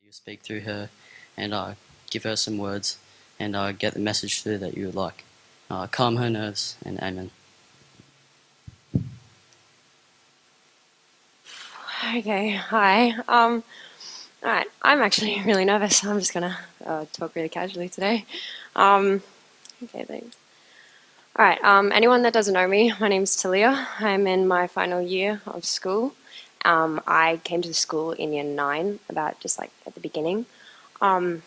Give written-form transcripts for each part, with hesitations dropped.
You speak through her and give her some words and get the message through that you would like. Calm her nerves, and amen. Okay, hi. All right, I'm actually really nervous. I'm just gonna talk really casually today. Okay, thanks. All right, anyone that doesn't know me, my name's Taleah. I'm in my final year of school. I came to the school in year 9, about just like at the beginning. I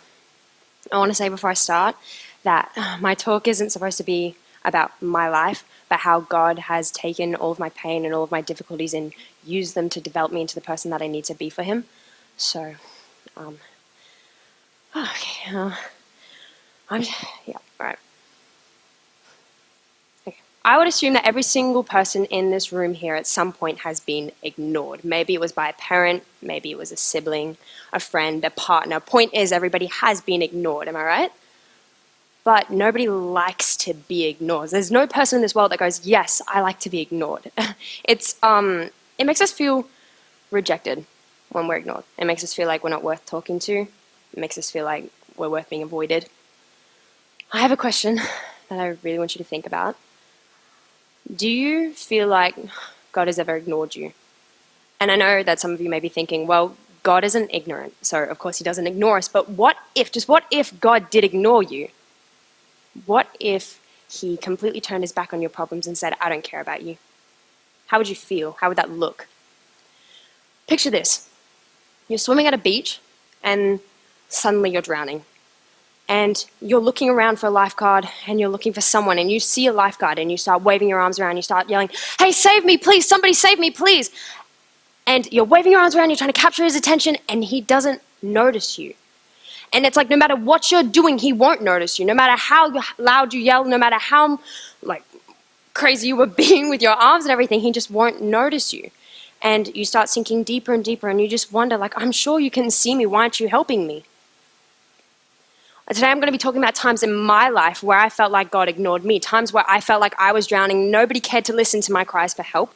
want to say before I start that my talk isn't supposed to be about my life, but how God has taken all of my pain and all of my difficulties and used them to develop me into the person that I need to be for Him. So, okay, yeah, all right. Okay. I would assume that every single person in this room here at some point has been ignored. Maybe it was by a parent, maybe it was a sibling, a friend, a partner. Point is, everybody has been ignored, am I right? But nobody likes to be ignored. There's no person in this world that goes, yes, I like to be ignored. It makes us feel rejected when we're ignored. It makes us feel like we're not worth talking to. It makes us feel like we're worth being avoided. I have a question that I really want you to think about. Do you feel like God has ever ignored you? And I know that some of you may be thinking, well, God isn't ignorant, so of course He doesn't ignore us. But what if God did ignore you? What if He completely turned His back on your problems and said, I don't care about you? How would you feel? How would that look? Picture this. You're swimming at a beach and suddenly you're drowning. And you're looking around for a lifeguard and you're looking for someone and you see a lifeguard and you start waving your arms around, you start yelling, hey, save me, please, somebody save me, please. And you're waving your arms around, you're trying to capture his attention and he doesn't notice you. And it's like no matter what you're doing, he won't notice you. No matter how loud you yell, no matter how crazy you were being with your arms and everything, he just won't notice you. And you start sinking deeper and deeper and you just wonder, I'm sure you can see me. Why aren't you helping me? Today I'm going to be talking about times in my life where I felt like God ignored me. Times where I felt like I was drowning. Nobody cared to listen to my cries for help.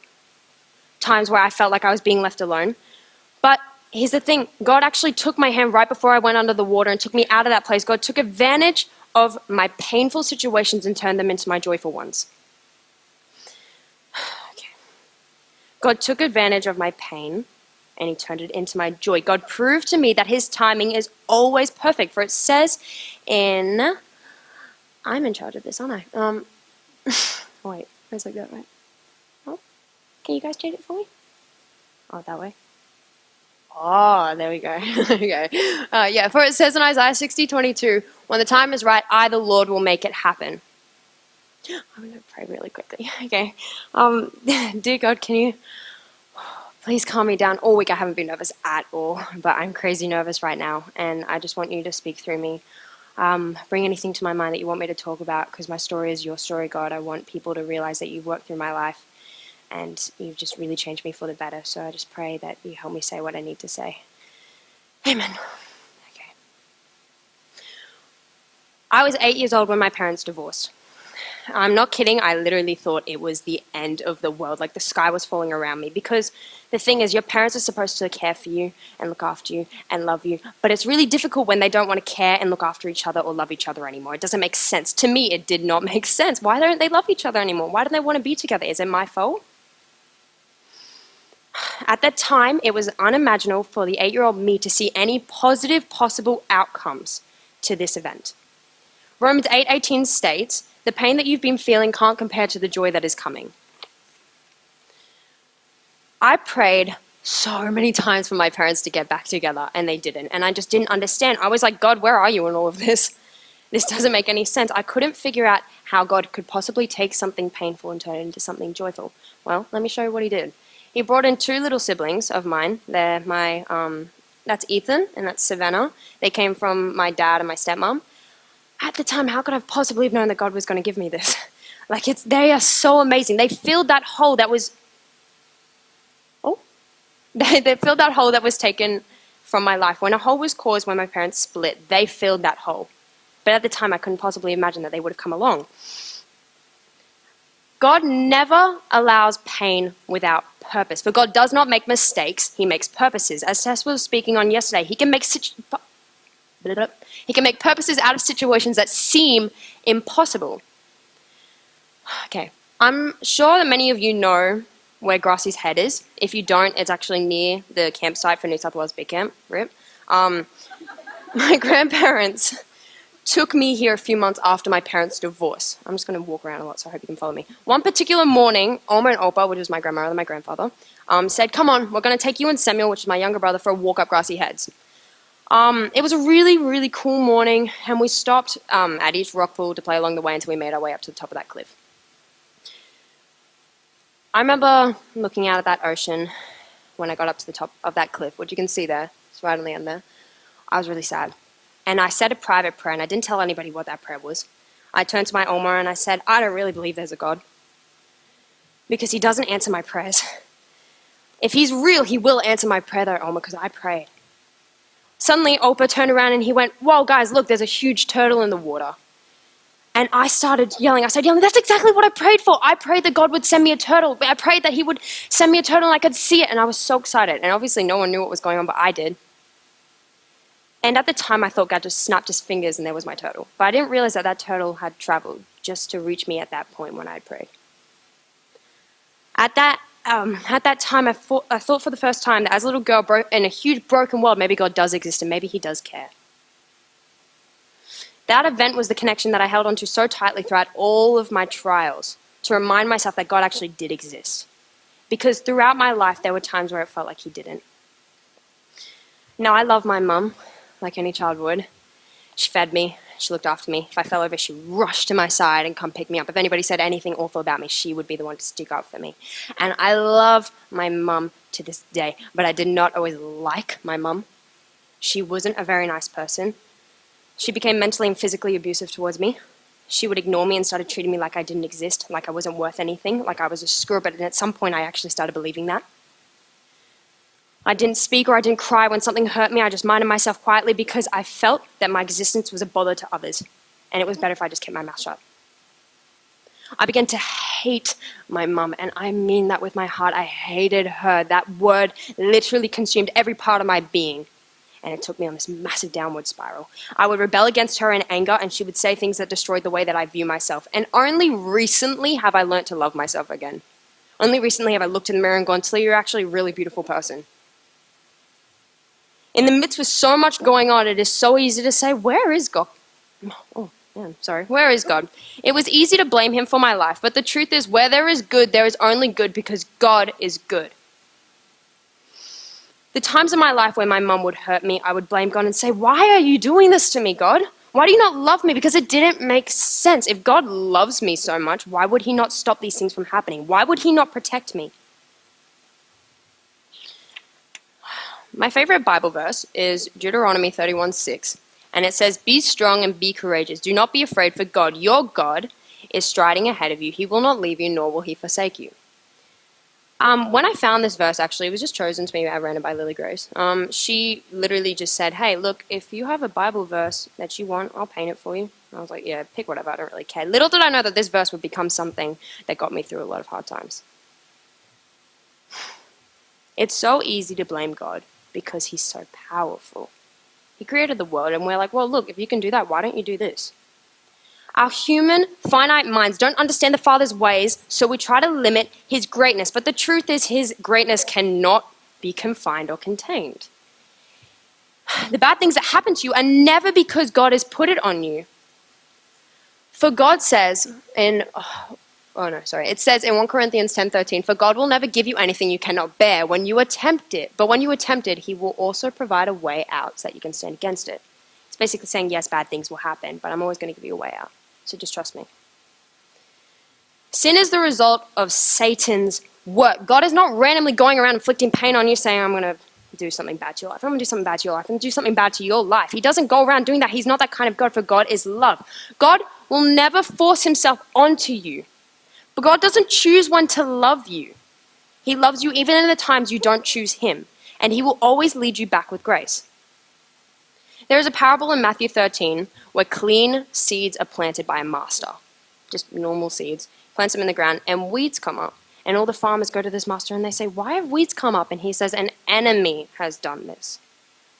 Times where I felt like I was being left alone. But here's the thing. God actually took my hand right before I went under the water and took me out of that place. God took advantage of my painful situations and turned them into my joyful ones. Okay. God took advantage of my pain and He turned it into my joy. God proved to me that His timing is always perfect. For it says in... I'm in charge of this, aren't I? Wait, where's like that, right? Oh, can you guys change it for me? Oh, that way. Oh, there we go. Okay. For it says in Isaiah 60:22, when the time is right, I, the Lord, will make it happen. I'm going to pray really quickly. Okay. Dear God, can you please calm me down? All week I haven't been nervous at all, but I'm crazy nervous right now, and I just want you to speak through me. Bring anything to my mind that you want me to talk about, because my story is your story, God. I want people to realize that you've worked through my life, and you've just really changed me for the better. So I just pray that you help me say what I need to say. Amen. Okay. I was 8 years old when my parents divorced. I'm not kidding. I literally thought it was the end of the world, like the sky was falling around me. Because the thing is, your parents are supposed to care for you and look after you and love you. But it's really difficult when they don't want to care and look after each other or love each other anymore. It doesn't make sense. To me, it did not make sense. Why don't they love each other anymore? Why don't they want to be together? Is it my fault? At that time, it was unimaginable for the 8-year-old me to see any positive possible outcomes to this event. Romans 8:18 states, the pain that you've been feeling can't compare to the joy that is coming. I prayed so many times for my parents to get back together, and they didn't. And I just didn't understand. I was like, God, where are you in all of this? This doesn't make any sense. I couldn't figure out how God could possibly take something painful and turn it into something joyful. Well, let me show you what He did. He brought in 2 little siblings of mine. They're that's Ethan and that's Savannah. They came from my dad and my stepmom. At the time, how could I possibly have known that God was going to give me this? They are so amazing. They filled that hole that was, they filled that hole that was taken from my life. When a hole was caused when my parents split, they filled that hole. But at the time, I couldn't possibly imagine that they would have come along. God never allows pain without purpose. For God does not make mistakes, he makes purposes. As Tess was speaking on yesterday, he can make purposes out of situations that seem impossible. Okay, I'm sure that many of you know where Grassy's Head is. If you don't, it's actually near the campsite for New South Wales Big Camp. RIP. My grandparents took me here a few months after my parents' divorce. I'm just going to walk around a lot, so I hope you can follow me. One particular morning, Oma and Opa, which is my grandmother and my grandfather, said, come on, we're going to take you and Samuel, which is my younger brother, for a walk up Grassy Heads. It was a really, really cool morning, and we stopped at each rock pool to play along the way until we made our way up to the top of that cliff. I remember looking out at that ocean when I got up to the top of that cliff, which you can see there. It's right on the end there. I was really sad. And I said a private prayer, and I didn't tell anybody what that prayer was. I turned to my Oma and I said, I don't really believe there's a God, because he doesn't answer my prayers. If he's real, he will answer my prayer though, Oma, because I prayed. Suddenly, Opa turned around and he went, whoa, guys, look, there's a huge turtle in the water. And I started yelling, that's exactly what I prayed for. I prayed that God would send me a turtle. I prayed that he would send me a turtle and I could see it. And I was so excited. And obviously no one knew what was going on, but I did. And at the time, I thought God just snapped his fingers and there was my turtle. But I didn't realize that that turtle had traveled just to reach me at that point when I had prayed. At that time, I thought for the first time that as a little girl in a huge broken world, maybe God does exist and maybe he does care. That event was the connection that I held onto so tightly throughout all of my trials, to remind myself that God actually did exist. Because throughout my life, there were times where it felt like he didn't. Now, I love my mum, like any child would. She fed me, she looked after me. If I fell over, she rushed to my side and come pick me up. If anybody said anything awful about me, she would be the one to stick up for me. And I love my mum to this day, but I did not always like my mum. She wasn't a very nice person. She became mentally and physically abusive towards me. She would ignore me and started treating me like I didn't exist, like I wasn't worth anything, like I was a screw up. And at some point, I actually started believing that. I didn't speak or I didn't cry when something hurt me. I just minded myself quietly because I felt that my existence was a bother to others, and it was better if I just kept my mouth shut. I began to hate my mum, and I mean that with my heart. I hated her. That word literally consumed every part of my being, and it took me on this massive downward spiral. I would rebel against her in anger, and she would say things that destroyed the way that I view myself. And only recently have I learned to love myself again. Only recently have I looked in the mirror and gone, Taleah, you're actually a really beautiful person. In the midst of so much going on, it is so easy to say, where is God? Where is God? It was easy to blame him for my life, but the truth is, where there is good, there is only good because God is good. The times in my life where my mum would hurt me, I would blame God and say, why are you doing this to me, God? Why do you not love me? Because it didn't make sense. If God loves me so much, why would he not stop these things from happening? Why would he not protect me? My favorite Bible verse is Deuteronomy 31:6, and it says, be strong and be courageous. Do not be afraid, for God, your God, is striding ahead of you. He will not leave you, nor will he forsake you. When I found this verse, actually, it was just chosen to me at random by Lily Grace. She literally just said, hey, look, if you have a Bible verse that you want, I'll paint it for you. I was like, yeah, pick whatever, I don't really care. Little did I know that this verse would become something that got me through a lot of hard times. It's so easy to blame God because he's so powerful. He created the world, and we're like, well, look, if you can do that, why don't you do this? Our human, finite minds don't understand the Father's ways, so we try to limit his greatness. But the truth is, his greatness cannot be confined or contained. The bad things that happen to you are never because God has put it on you. For God says it says in 1 Corinthians 10:13, for God will never give you anything you cannot bear when you are tempted. But when you are tempted, he will also provide a way out so that you can stand against it. It's basically saying, yes, bad things will happen, but I'm always going to give you a way out. So just trust me. Sin is the result of Satan's work. God is not randomly going around inflicting pain on you saying, I'm going to do something bad to your life. I'm going to do something bad to your life. I'm going to do something bad to your life. He doesn't go around doing that. He's not that kind of God, for God is love. God will never force himself onto you. But God doesn't choose when to love you. He loves you even in the times you don't choose him. And he will always lead you back with grace. There is a parable in Matthew 13 where clean seeds are planted by a master. Just normal seeds. Plants them in the ground and weeds come up. And all the farmers go to this master and they say, why have weeds come up? And he says, an enemy has done this.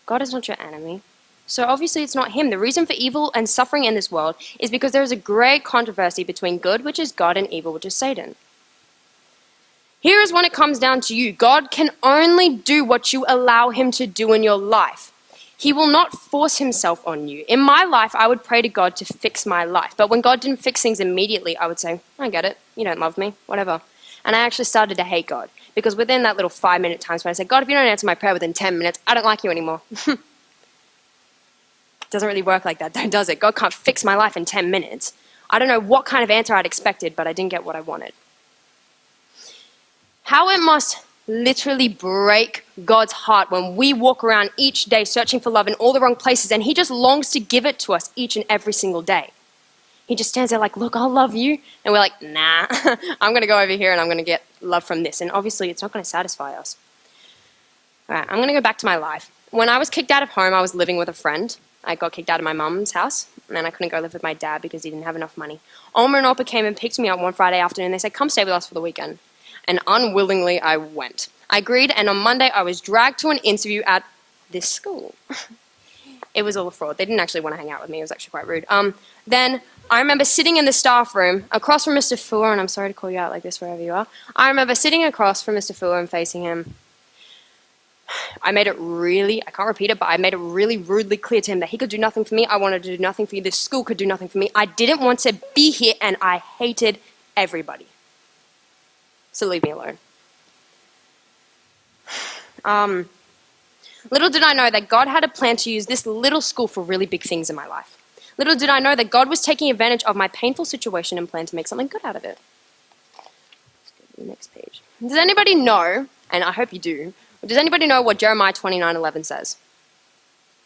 God is not your enemy. So obviously it's not him. The reason for evil and suffering in this world is because there is a great controversy between good, which is God, and evil, which is Satan. Here is when it comes down to you. God can only do what you allow him to do in your life. He will not force himself on you. In my life, I would pray to God to fix my life. But when God didn't fix things immediately, I would say, I get it. You don't love me. Whatever. And I actually started to hate God. Because within that little 5-minute time span, I said, God, if you don't answer my prayer within 10 minutes, I don't like you anymore. It doesn't really work like that, though, does it? God can't fix my life in 10 minutes. I don't know what kind of answer I'd expected, but I didn't get what I wanted. How it must literally break God's heart when we walk around each day searching for love in all the wrong places, and he just longs to give it to us each and every single day. He just stands there like, look, I'll love you. And we're like, nah, I'm going to go over here and I'm going to get love from this. And obviously it's not going to satisfy us. All right, I'm going to go back to my life. When I was kicked out of home, I was living with a friend. I got kicked out of my mum's house, and then I couldn't go live with my dad because he didn't have enough money. Oma and Opa came and picked me up one Friday afternoon. They said, come stay with us for the weekend. And unwillingly, I went. I agreed, and on Monday, I was dragged to an interview at this school. It was all a fraud. They didn't actually want to hang out with me. It was actually quite rude. Then I remember sitting in the staff room across from Mr. Fuller, and I'm sorry to call you out like this wherever you are. I remember sitting across from Mr. Fuller and facing him. I made it really, I can't repeat it, but I made it really rudely clear to him that he could do nothing for me. I wanted to do nothing for you. This school could do nothing for me. I didn't want to be here, and I hated everybody. So leave me alone. Little did I know that God had a plan to use this little school for really big things in my life. Little did I know that God was taking advantage of my painful situation and planned to make something good out of it. Let's go to the next page. Does anybody know, and I hope you do, does anybody know what Jeremiah 29:11 says?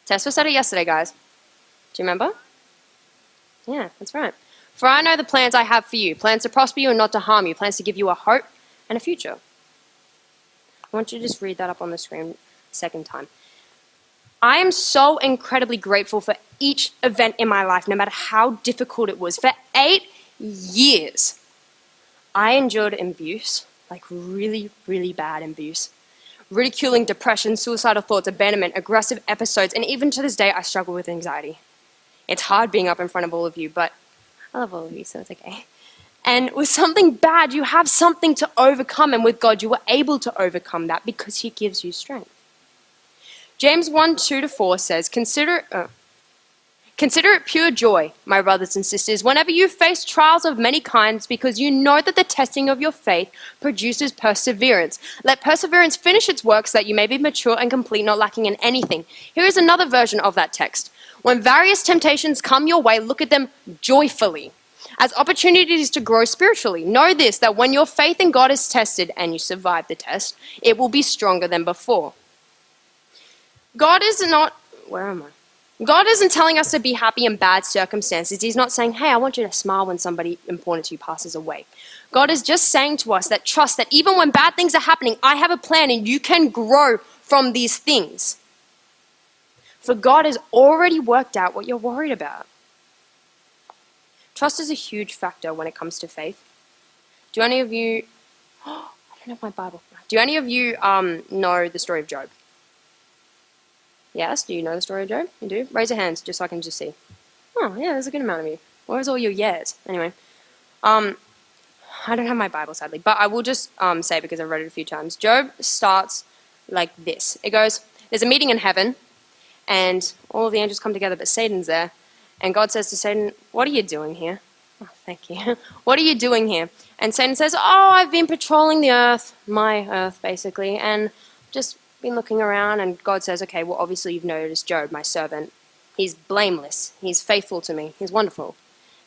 Tessa said it yesterday, guys. Do you remember? Yeah, that's right. For I know the plans I have for you, plans to prosper you and not to harm you, plans to give you a hope and a future. I want you to just read that up on the screen a second time. I am so incredibly grateful for each event in my life, no matter how difficult it was. For 8 years, I endured abuse, like really, really bad abuse. Ridiculing, depression, suicidal thoughts, abandonment, aggressive episodes, and even to this day, I struggle with anxiety. It's hard being up in front of all of you, but I love all of you, so it's okay. And with something bad, you have something to overcome, and with God, you are able to overcome that because he gives you strength. James 1:2-4 says, Consider it pure joy, my brothers and sisters, whenever you face trials of many kinds, because you know that the testing of your faith produces perseverance. Let perseverance finish its work so that you may be mature and complete, not lacking in anything. Here is another version of that text. When various temptations come your way, look at them joyfully, as opportunities to grow spiritually. Know this, that when your faith in God is tested and you survive the test, it will be stronger than before. God isn't telling us to be happy in bad circumstances. He's not saying, hey, I want you to smile when somebody important to you passes away. God is just saying to us that trust that even when bad things are happening, I have a plan and you can grow from these things. For God has already worked out what you're worried about. Trust is a huge factor when it comes to faith. Do any of you, I don't have my Bible. Do any of you know the story of Job? Yes, do you know the story of Job? You do? Raise your hands just so I can just see. Oh, yeah, there's a good amount of you. Where's all your yes? Anyway, I don't have my Bible, sadly, but I will just say, because I've read it a few times, Job starts like this. It goes, there's a meeting in heaven, and all of the angels come together, but Satan's there, and God says to Satan, what are you doing here? Oh, thank you. What are you doing here? And Satan says, I've been patrolling the earth, my earth, basically, and just been looking around. And God says, okay, well, obviously you've noticed Job, my servant. He's blameless. He's faithful to me. He's wonderful.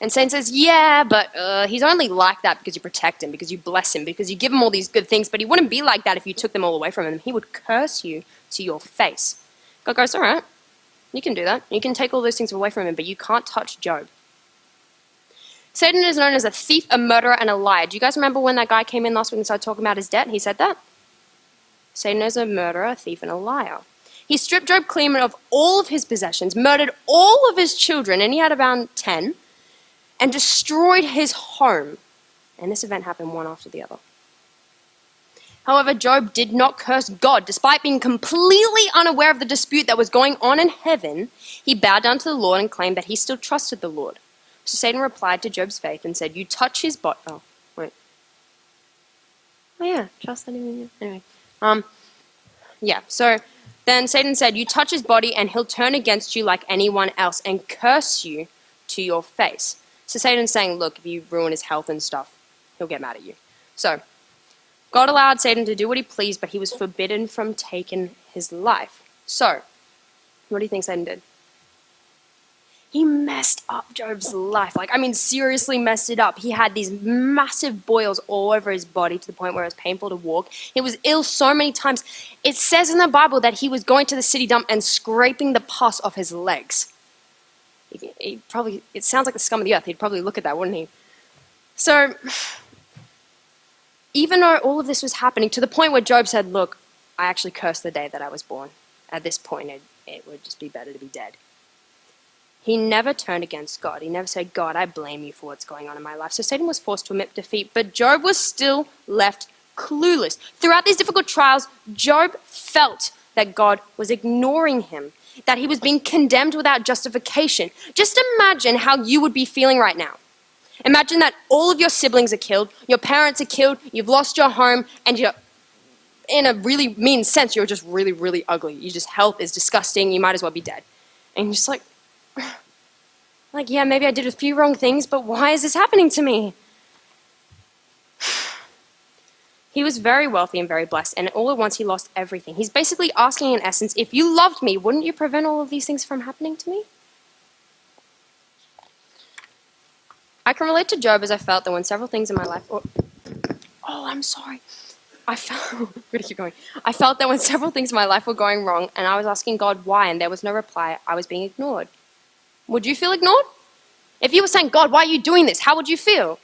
And Satan says, yeah, but he's only like that because you protect him, because you bless him, because you give him all these good things, but he wouldn't be like that if you took them all away from him. He would curse you to your face. God goes, all right, you can do that. You can take all those things away from him, but you can't touch Job. Satan is known as a thief, a murderer, and a liar. Do you guys remember when that guy came in last week and started talking about his debt? He said that? Satan is a murderer, a thief, and a liar. He stripped Job clean of all of his possessions, murdered all of his children, and he had around 10, and destroyed his home. And this event happened one after the other. However, Job did not curse God. Despite being completely unaware of the dispute that was going on in heaven, he bowed down to the Lord and claimed that he still trusted the Lord. So Satan replied to Job's faith and said, "You touch his body." Oh, wait. Oh yeah, trust that even. Anyway, yeah. So then Satan said, "You touch his body, and he'll turn against you like anyone else and curse you to your face." So Satan's saying, "Look, if you ruin his health and stuff, he'll get mad at you." So God allowed Satan to do what he pleased, but he was forbidden from taking his life. So, what do you think Satan did? He messed up Job's life. Seriously messed it up. He had these massive boils all over his body to the point where it was painful to walk. He was ill so many times. It says in the Bible that he was going to the city dump and scraping the pus off his legs. It sounds like the scum of the earth. He'd probably look at that, wouldn't he? So, even though all of this was happening, to the point where Job said, "Look, I actually cursed the day that I was born. At this point, it would just be better to be dead." He never turned against God. He never said, "God, I blame you for what's going on in my life." So Satan was forced to admit defeat, but Job was still left clueless. Throughout these difficult trials, Job felt that God was ignoring him, that he was being condemned without justification. Just imagine how you would be feeling right now. Imagine that all of your siblings are killed, your parents are killed, you've lost your home, and you're, in a really mean sense, you're just really, really ugly. Your just health is disgusting, you might as well be dead. And you're just like, yeah, maybe I did a few wrong things, but why is this happening to me? He was very wealthy and very blessed, and all at once he lost everything. He's basically asking, in essence, if you loved me, wouldn't you prevent all of these things from happening to me? I can relate to Job, as I felt that when several things in my life... I'm sorry. I felt that when several things in my life were going wrong, and I was asking God why, and there was no reply, I was being ignored. Would you feel ignored? If you were saying, "God, why are you doing this?" how would you feel?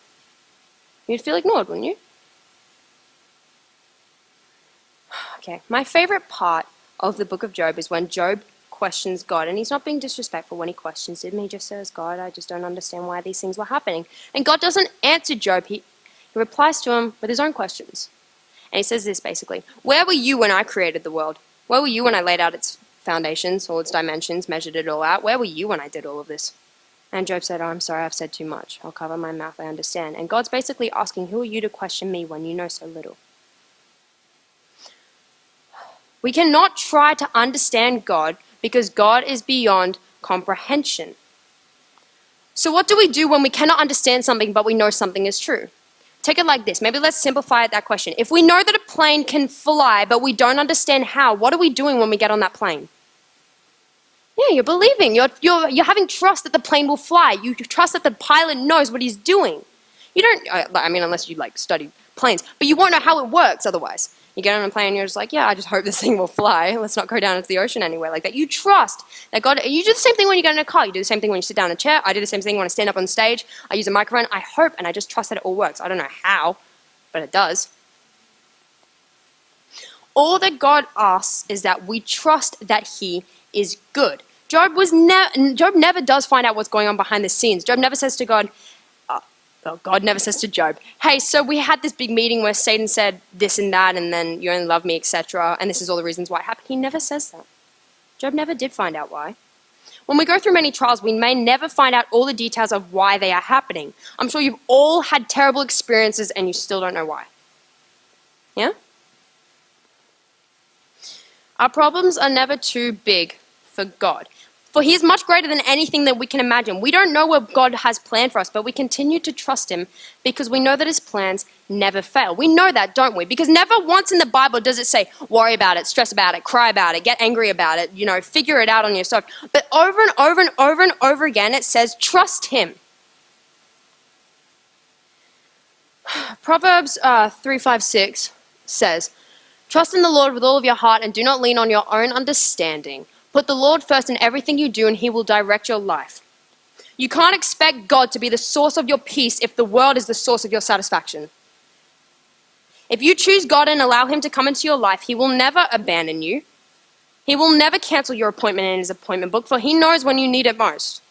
You'd feel ignored, wouldn't you? Okay, my favorite part of the book of Job is when Job questions God, and he's not being disrespectful when he questions him. He just says, "God, I just don't understand why these things were happening." And God doesn't answer Job. He replies to him with his own questions. And he says this basically: "Where were you when I created the world? Where were you when I laid out its foundations, all its dimensions, measured it all out? Where were you when I did all of this?" And Job said, "Oh, I'm sorry, I've said too much. I'll cover my mouth, I understand." And God's basically asking, who are you to question me when you know so little? We cannot try to understand God because God is beyond comprehension. So what do we do when we cannot understand something but we know something is true? Take it like this. Maybe let's simplify that question. If we know that a plane can fly but we don't understand how, what are we doing when we get on that plane? Yeah, you're believing. You're having trust that the plane will fly. You trust that the pilot knows what he's doing. You don't, unless you study planes, but you won't know how it works otherwise. You get on a plane and you're just like, yeah, I just hope this thing will fly. Let's not go down into the ocean anywhere like that. You trust that God, you do the same thing when you get in a car. You do the same thing when you sit down in a chair. I do the same thing when I stand up on stage. I use a microphone. I hope and I just trust that it all works. I don't know how, but it does. All that God asks is that we trust that he is good. Job never does find out what's going on behind the scenes. Job never says to God, God never says to Job, "Hey, so we had this big meeting where Satan said this and that, and then you only love me, etc., and this is all the reasons why it happened." He never says that. Job never did find out why. When we go through many trials, we may never find out all the details of why they are happening. I'm sure you've all had terrible experiences and you still don't know why. Yeah? Our problems are never too big for God. For he is much greater than anything that we can imagine. We don't know what God has planned for us, but we continue to trust him because we know that his plans never fail. We know that, don't we? Because never once in the Bible does it say, worry about it, stress about it, cry about it, get angry about it, figure it out on yourself. But over and over and over and over again, it says, trust him. Proverbs 3:5-6 says, "Trust in the Lord with all of your heart and do not lean on your own understanding. Put the Lord first in everything you do and he will direct your life." You can't expect God to be the source of your peace if the world is the source of your satisfaction. If you choose God and allow him to come into your life, he will never abandon you. He will never cancel your appointment in his appointment book, for he knows when you need it most.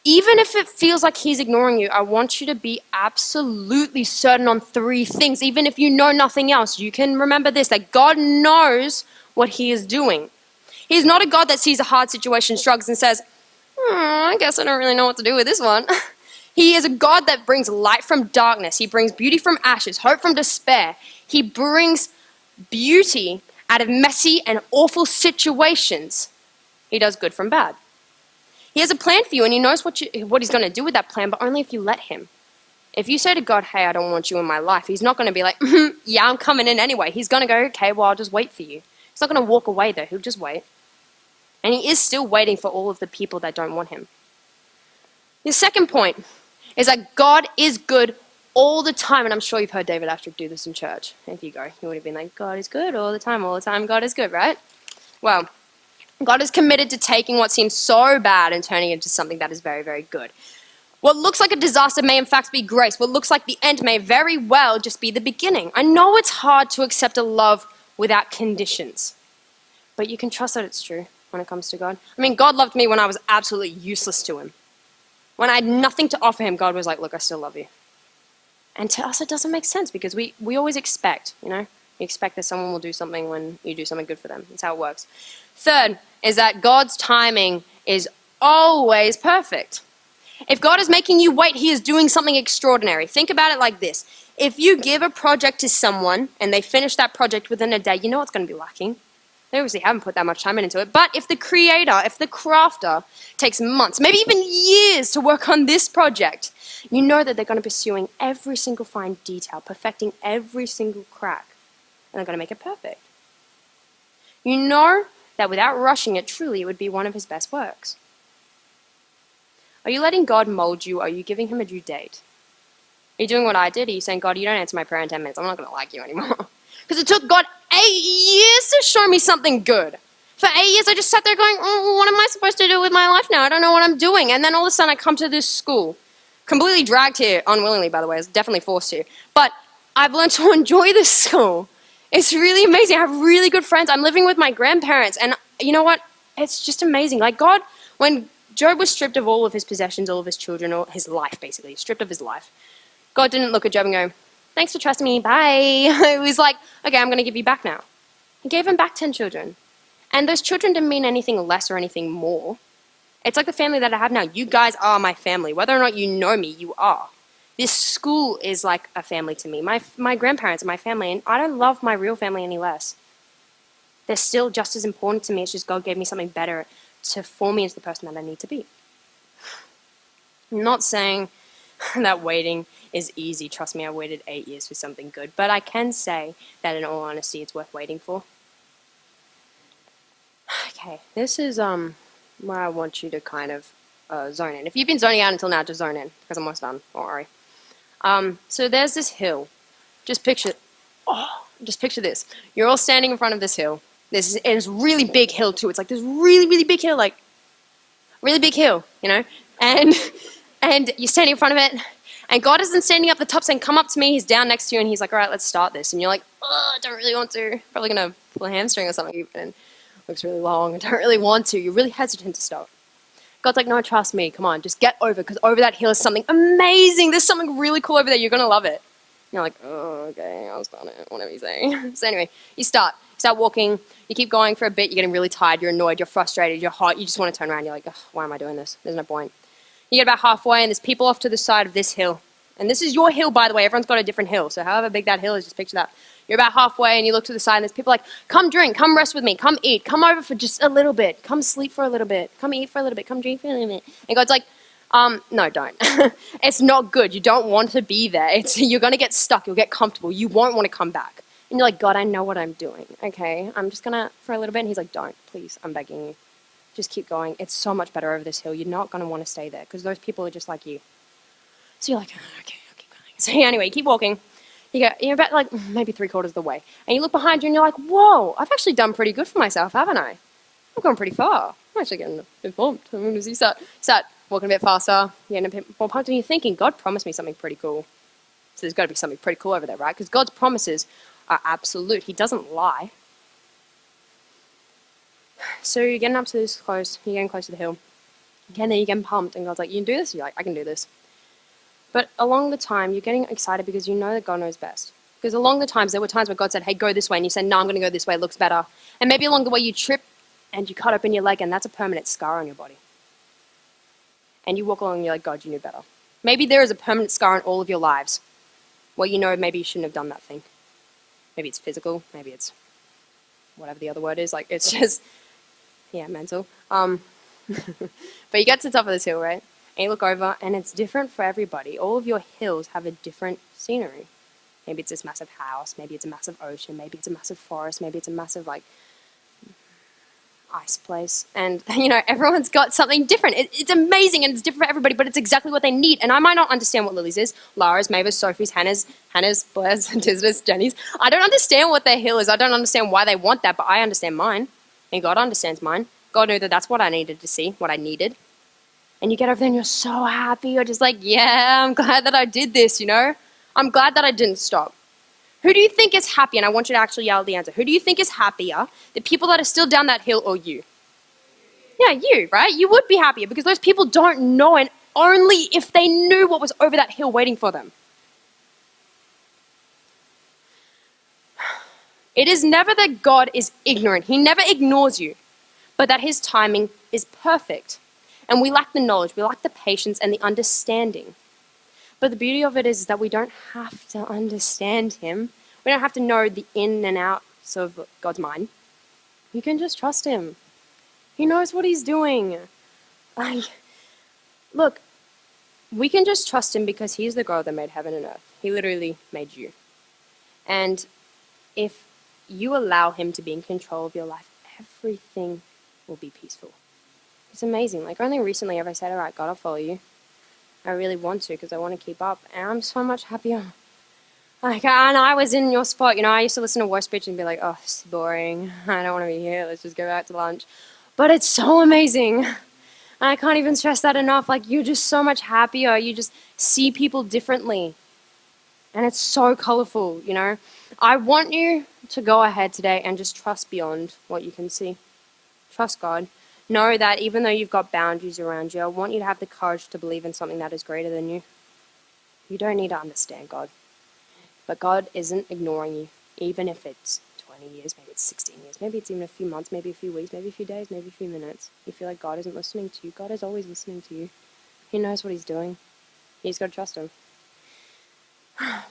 Even if it feels like he's ignoring you, I want you to be absolutely certain on 3 things. Even if you know nothing else, you can remember this, that God knows what he is doing. He's not a God that sees a hard situation, shrugs, and says, I guess I don't really know what to do with this one. He is a God that brings light from darkness. He brings beauty from ashes, hope from despair. He brings beauty out of messy and awful situations. He does good from bad. He has a plan for you, and he knows what he's going to do with that plan, but only if you let him. If you say to God, hey, I don't want you in my life, he's not going to be like, yeah, I'm coming in anyway. He's going to go, okay, well, I'll just wait for you. He's not going to walk away, though. He'll just wait. And he is still waiting for all of the people that don't want him. The second point is that God is good all the time. And I'm sure you've heard David Ashford do this in church. If you go, you would have been like, God is good all the time, God is good, right? Well, God is committed to taking what seems so bad and turning it into something that is very, very good. What looks like a disaster may in fact be grace. What looks like the end may very well just be the beginning. I know it's hard to accept a love without conditions, but you can trust that it's true when it comes to God. I mean, God loved me when I was absolutely useless to him. When I had nothing to offer him, God was like, look, I still love you. And to us, it doesn't make sense because we always expect, you expect that someone will do something when you do something good for them. That's how it works. Third is that God's timing is always perfect. If God is making you wait, he is doing something extraordinary. Think about it like this. If you give a project to someone and they finish that project within a day, you know it's going to be lacking. They obviously haven't put that much time into it. But if the creator, if the crafter takes months, maybe even years to work on this project, you know that they're going to be pursuing every single fine detail, perfecting every single crack, and they're going to make it perfect. You know that without rushing it, truly it would be one of his best works. Are you letting God mold you? Are you giving him a due date? Are you doing what I did? Are you saying, God, you don't answer my prayer in 10 minutes. I'm not going to like you anymore. Because it took God 8 years to show me something good. For 8 years, I just sat there going, what am I supposed to do with my life now? I don't know what I'm doing. And then all of a sudden, I come to this school. Completely dragged here, unwillingly, by the way. I was definitely forced to. But I've learned to enjoy this school. It's really amazing. I have really good friends. I'm living with my grandparents. And you know what? It's just amazing. Like God, when Job was stripped of all of his possessions, all of his children, all his life, basically, stripped of his life, God didn't look at Job and go, thanks for trusting me, bye. It was like, okay, I'm going to give you back now. He gave him back 10 children. And those children didn't mean anything less or anything more. It's like the family that I have now. You guys are my family. Whether or not you know me, you are. This school is like a family to me. My grandparents are my family, and I don't love my real family any less. They're still just as important to me. It's just God gave me something better to form me into the person that I need to be. I'm not saying that waiting is easy. Trust me, I waited 8 years for something good. But I can say that in all honesty, it's worth waiting for. Okay, this is where I want you to kind of zone in. If you've been zoning out until now, just zone in, because I'm almost done. Don't worry. So there's this hill. Just picture this. You're all standing in front of this hill. This is a really big hill too. It's like this really, really big hill, like really big hill, and you're standing in front of it, and God isn't standing up the top saying, come up to me. He's down next to you, and he's like, all right, let's start this. And you're like, oh, I don't really want to. Probably going to pull a hamstring or something, and it looks really long. I don't really want to. You're really hesitant to start. God's like, no, trust me. Come on, just get over, because over that hill is something amazing. There's something really cool over there. You're going to love it. And you're like, oh, okay, I'll start it, whatever you say. So anyway, you start walking. You keep going for a bit. You're getting really tired. You're annoyed. You're frustrated. You're hot. You just want to turn around. You're like, why am I doing this? There's no point. You get about halfway, and there's people off to the side of this hill. And this is your hill, by the way. Everyone's got a different hill. So however big that hill is, just picture that. You're about halfway, and you look to the side, and there's people like, come drink, come rest with me, come eat, come over for just a little bit, come sleep for a little bit, come eat for a little bit, come drink for a little bit. And God's like, no, don't. It's not good. You don't want to be there. You're going to get stuck. You'll get comfortable. You won't want to come back. And you're like, God, I know what I'm doing. Okay, I'm just going to, for a little bit. And he's like, don't, please, I'm begging you. Just keep going. It's so much better over this hill. You're not going to want to stay there because those people are just like you. So you're like, oh, okay, I'll keep going. So anyway, keep walking. You're about like maybe 3/4 of the way. And you look behind you and you're like, whoa, I've actually done pretty good for myself, haven't I? I've gone pretty far. I'm actually getting a bit pumped. I mean, as you start walking a bit faster, you're getting a bit more pumped, and you're thinking, God promised me something pretty cool. So there's got to be something pretty cool over there, right? Because God's promises are absolute. He doesn't lie. So you're getting up to this close. You're getting close to the hill. Okay, and then you're getting pumped, and God's like, you can do this? You're like, I can do this. But along the time, you're getting excited because you know that God knows best. Because along the times, there were times where God said, hey, go this way, and you said, no, I'm going to go this way, it looks better. And maybe along the way you trip and you cut open your leg, and that's a permanent scar on your body. And you walk along and you're like, God, you knew better. Maybe there is a permanent scar in all of your lives where you know maybe you shouldn't have done that thing. Maybe it's physical, maybe it's whatever the other word is. Like, it's just, yeah, mental. But you get to the top of this hill, right? And you look over, and it's different for everybody. All of your hills have a different scenery. Maybe it's this massive house, maybe it's a massive ocean, maybe it's a massive forest, maybe it's a massive, like, ice place. And, everyone's got something different. It's amazing, and it's different for everybody, but it's exactly what they need. And I might not understand what Lily's is, Lara's, Mavis, Sophie's, Hannah's, Blair's, Tizda's, Jenny's. I don't understand what their hill is. I don't understand why they want that, but I understand mine. And God understands mine. God knew that that's what I needed to see, what I needed. And you get over there and you're so happy. You're just like, yeah, I'm glad that I did this, I'm glad that I didn't stop. Who do you think is happy? And I want you to actually yell the answer. Who do you think is happier? The people that are still down that hill or you? Yeah, you, right? You would be happier because those people don't know, and only if they knew what was over that hill waiting for them. It is never that God is ignorant. He never ignores you, but that his timing is perfect. And we lack the knowledge, we lack the patience and the understanding. But the beauty of it is that we don't have to understand him. We don't have to know the in and outs of God's mind. You can just trust him. He knows what he's doing. Look, we can just trust him because he's the God that made heaven and earth. He literally made you. And if you allow him to be in control of your life, everything will be peaceful. It's amazing. Like, only recently have I said, all right, God, I'll follow you. I really want to because I want to keep up. And I'm so much happier. Like, and I was in your spot. I used to listen to WOSE speech and be like, oh, this is boring. I don't want to be here. Let's just go back to lunch. But it's so amazing. And I can't even stress that enough. Like, you're just so much happier. You just see people differently. And it's so colorful, I want you to go ahead today and just trust beyond what you can see. Trust God. Know that even though you've got boundaries around you, I want you to have the courage to believe in something that is greater than you. You don't need to understand God. But God isn't ignoring you, even if it's 20 years, maybe it's 16 years, maybe it's even a few months, maybe a few weeks, maybe a few days, maybe a few minutes. You feel like God isn't listening to you. God is always listening to you. He knows what he's doing. You just got to trust him.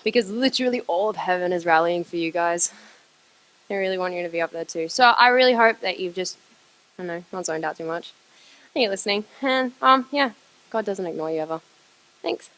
Because literally all of heaven is rallying for you guys. They really want you to be up there too. So I really hope that you've just, not zoned out too much. Are you listening? And, yeah, God doesn't ignore you ever. Thanks.